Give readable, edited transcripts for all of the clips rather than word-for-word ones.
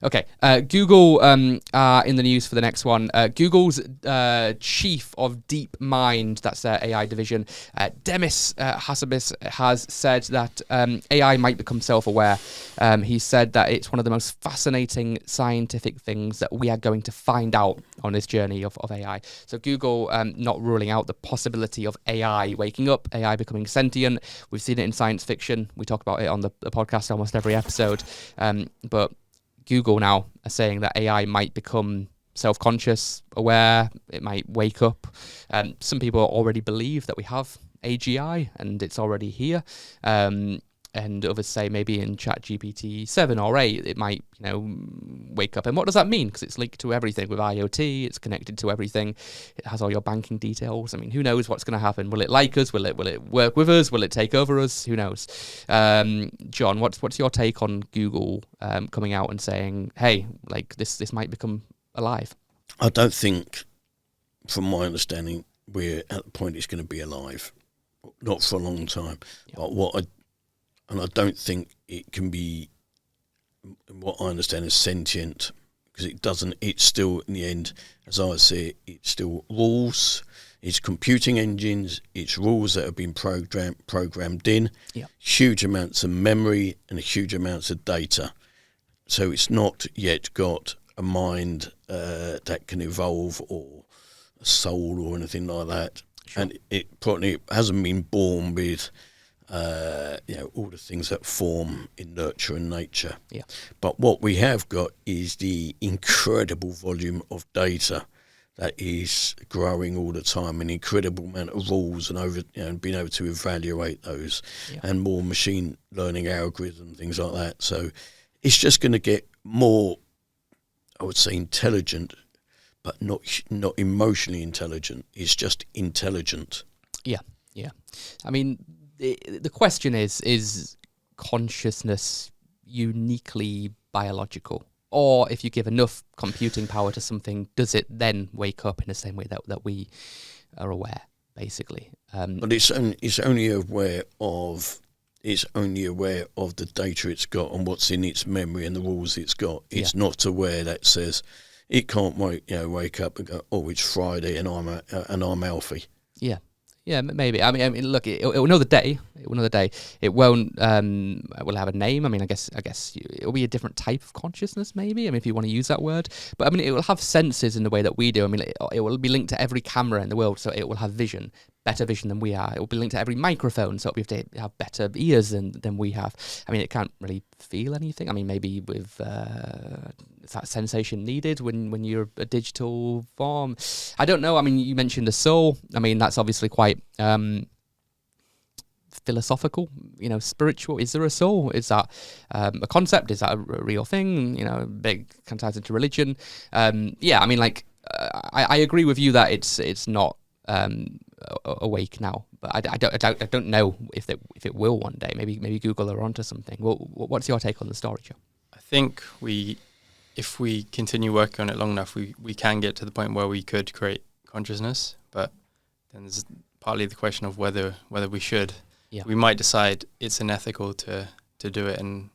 Okay, Google are in the news for the next one. Google's chief of DeepMind, that's their AI division, Demis Hassabis, has said that AI might become self-aware. He said that it's one of the most fascinating scientific things that we are going to find out on this journey of AI. So Google not ruling out the possibility of AI waking up, AI becoming sentient. We've seen it in science fiction. We talk about it on the podcast almost every episode. But Google now are saying that AI might become self-conscious, aware, it might wake up. Some people already believe that we have AGI and it's already here. And others say maybe in ChatGPT 7 or 8, it might, wake up. And what does that mean? Because it's linked to everything with IoT. It's connected to everything. It has all your banking details. I mean, who knows what's going to happen? Will it like us? Will it work with us? Will it take over us? Who knows? John, what's your take on Google coming out and saying, hey, like this might become alive? I don't think, from my understanding, we're at the point it's going to be alive. Not for a long time. Yeah. But I don't think it can be, what I understand, is sentient, because it's still, in the end, as I see it, it's still rules, it's computing engines, it's rules that have been programmed in, huge amounts of memory and huge amounts of data. So it's not yet got a mind that can evolve, or a soul or anything like that. Sure. And it probably hasn't been born with all the things that form in nurture and nature. Yeah. But what we have got is the incredible volume of data that is growing all the time, an incredible amount of rules, and being able to evaluate those, and more machine learning algorithms, things like that. So it's just going to get more, I would say, intelligent, but not emotionally intelligent. It's just intelligent. Yeah. I mean, the question is consciousness uniquely biological? Or if you give enough computing power to something, does it then wake up in the same way that we are aware, basically? But it's only aware of the data it's got and what's in its memory and the rules it's got. It's not aware that says it can't wake up and go, oh, it's Friday and I'm Alfie. Yeah, maybe. I mean, look, it will know the day. It will know the day. It won't. It will have a name. I mean, I guess it will be a different type of consciousness, maybe. I mean, if you want to use that word. But I mean, it will have senses in the way that we do. I mean, it will be linked to every camera in the world, so it will have vision, better vision than we are. It will be linked to every microphone, so we have to have better ears than we have. I mean, it can't really feel anything. I mean, maybe with that sensation needed when you're a digital form. I don't know. I mean, you mentioned the soul. I mean, that's obviously quite philosophical, spiritual. Is there a soul? Is that a concept? Is that a real thing? Big kind of ties into religion. I mean, like, I agree with you that it's not awake now, but I don't know if it will one day. Maybe Google are onto something. Well, what's your take on the story, Joe? I think if we continue working on it long enough, we can get to the point where we could create consciousness, but then there's partly the question of whether we should. Yeah. We might decide it's unethical to do it, and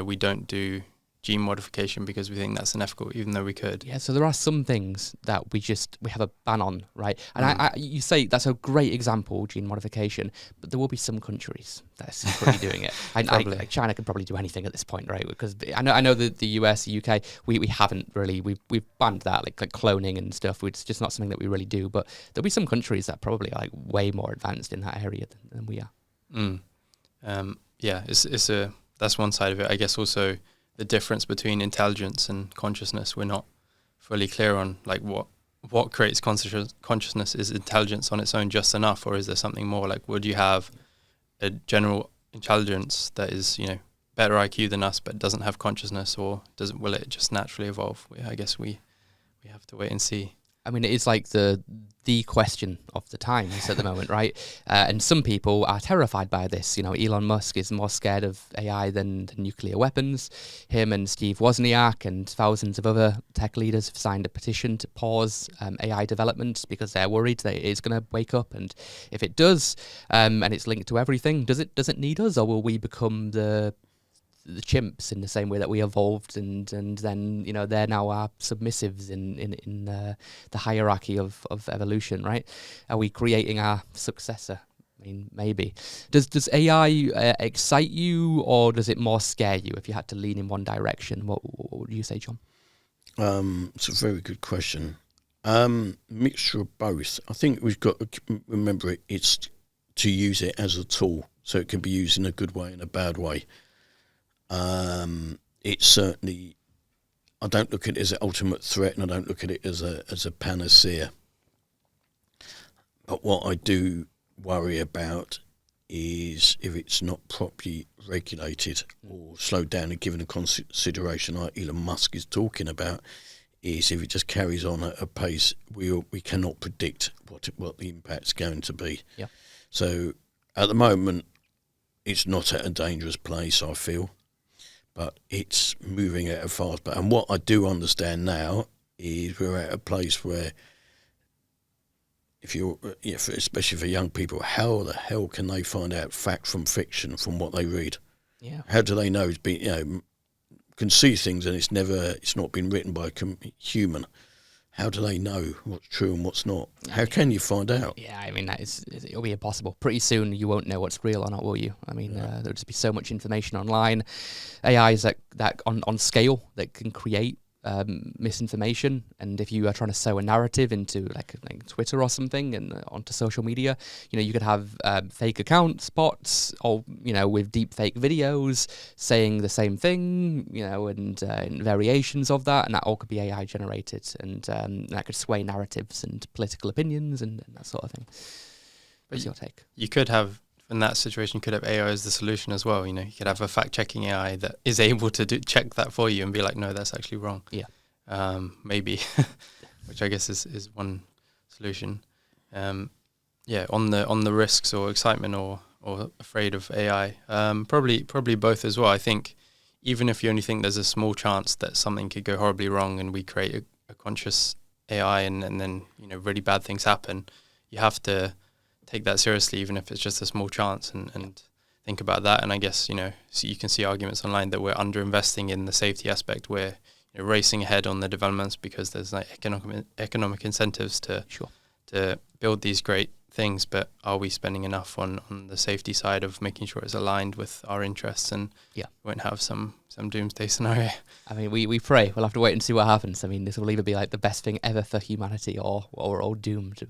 we don't do gene modification because we think that's unethical, even though we could. Yeah, so there are some things that we have a ban on, right? And you say that's a great example, gene modification, but there will be some countries that are secretly doing it. Like China could probably do anything at this point, right? Because I know the US, the UK, we haven't really, we've banned that, like cloning and stuff. It's just not something that we really do, but there'll be some countries that probably are way more advanced in that area than we are. That's one side of it. I guess also the difference between intelligence and consciousness, we're not fully clear on, like, what creates consciousness. Is intelligence on its own just enough, or is there something more? Like, would you have a general intelligence that is, better IQ than us but doesn't have consciousness, or will it just naturally evolve? I guess we have to wait and see. I mean, it is like the question of the times at the moment, right? And some people are terrified by this. Elon Musk is more scared of AI than nuclear weapons. Him and Steve Wozniak and thousands of other tech leaders have signed a petition to pause AI development because they're worried that it is going to wake up. And if it does, and it's linked to everything, does it need us, or will we become the the chimps in the same way that we evolved, and then they're now our submissives in the hierarchy of evolution, right? Are we creating our successor? I mean, maybe. Does AI excite you, or does it more scare you? If you had to lean in one direction, what would you say, John? It's a very good question. Mixture of both. I think we've got to remember it's to use it as a tool, so it can be used in a good way and a bad way. It's certainly, I don't look at it as an ultimate threat, and I don't look at it as a panacea. But what I do worry about is if it's not properly regulated or slowed down and given a consideration, like Elon Musk is talking about, is if it just carries on at a pace we cannot predict what the impact's going to be. Yeah. So at the moment, it's not at a dangerous place, I feel, but it's moving at a fast pace. And what I do understand now is we're at a place where, if you're, especially for young people, how the hell can they find out fact from fiction from what they read? Yeah. How do they know it's been, can see things and it's not been written by a human? How do they know what's true and what's not? How can you find out? Yeah, I mean, it'll be impossible. Pretty soon you won't know what's real or not, will you? I mean, there'll just be so much information online. AIs that on scale that can create misinformation, and if you are trying to sow a narrative into like Twitter or something and onto social media, you could have fake accounts, bots, or with deep fake videos saying the same thing, and variations of that, and that all could be AI generated, and that could sway narratives and political opinions and that sort of thing. What's your take? You could have, in that situation, you could have AI as the solution as well. You could have a fact-checking AI that is able to check that for you and be like, no, that's actually wrong. Yeah. Maybe, which I guess is one solution. On the risks or excitement or afraid of AI, probably both as well. I think even if you only think there's a small chance that something could go horribly wrong and we create a conscious AI and then really bad things happen, you have to take that seriously, even if it's just a small chance, and think about that. And I guess, so you can see arguments online that we're underinvesting in the safety aspect. We're racing ahead on the developments because there's like economic incentives to build these great things, but are we spending enough on the safety side of making sure it's aligned with our interests and won't have some doomsday scenario? I mean, we pray. We'll have to wait and see what happens. I mean, this will either be like the best thing ever for humanity or all doomed.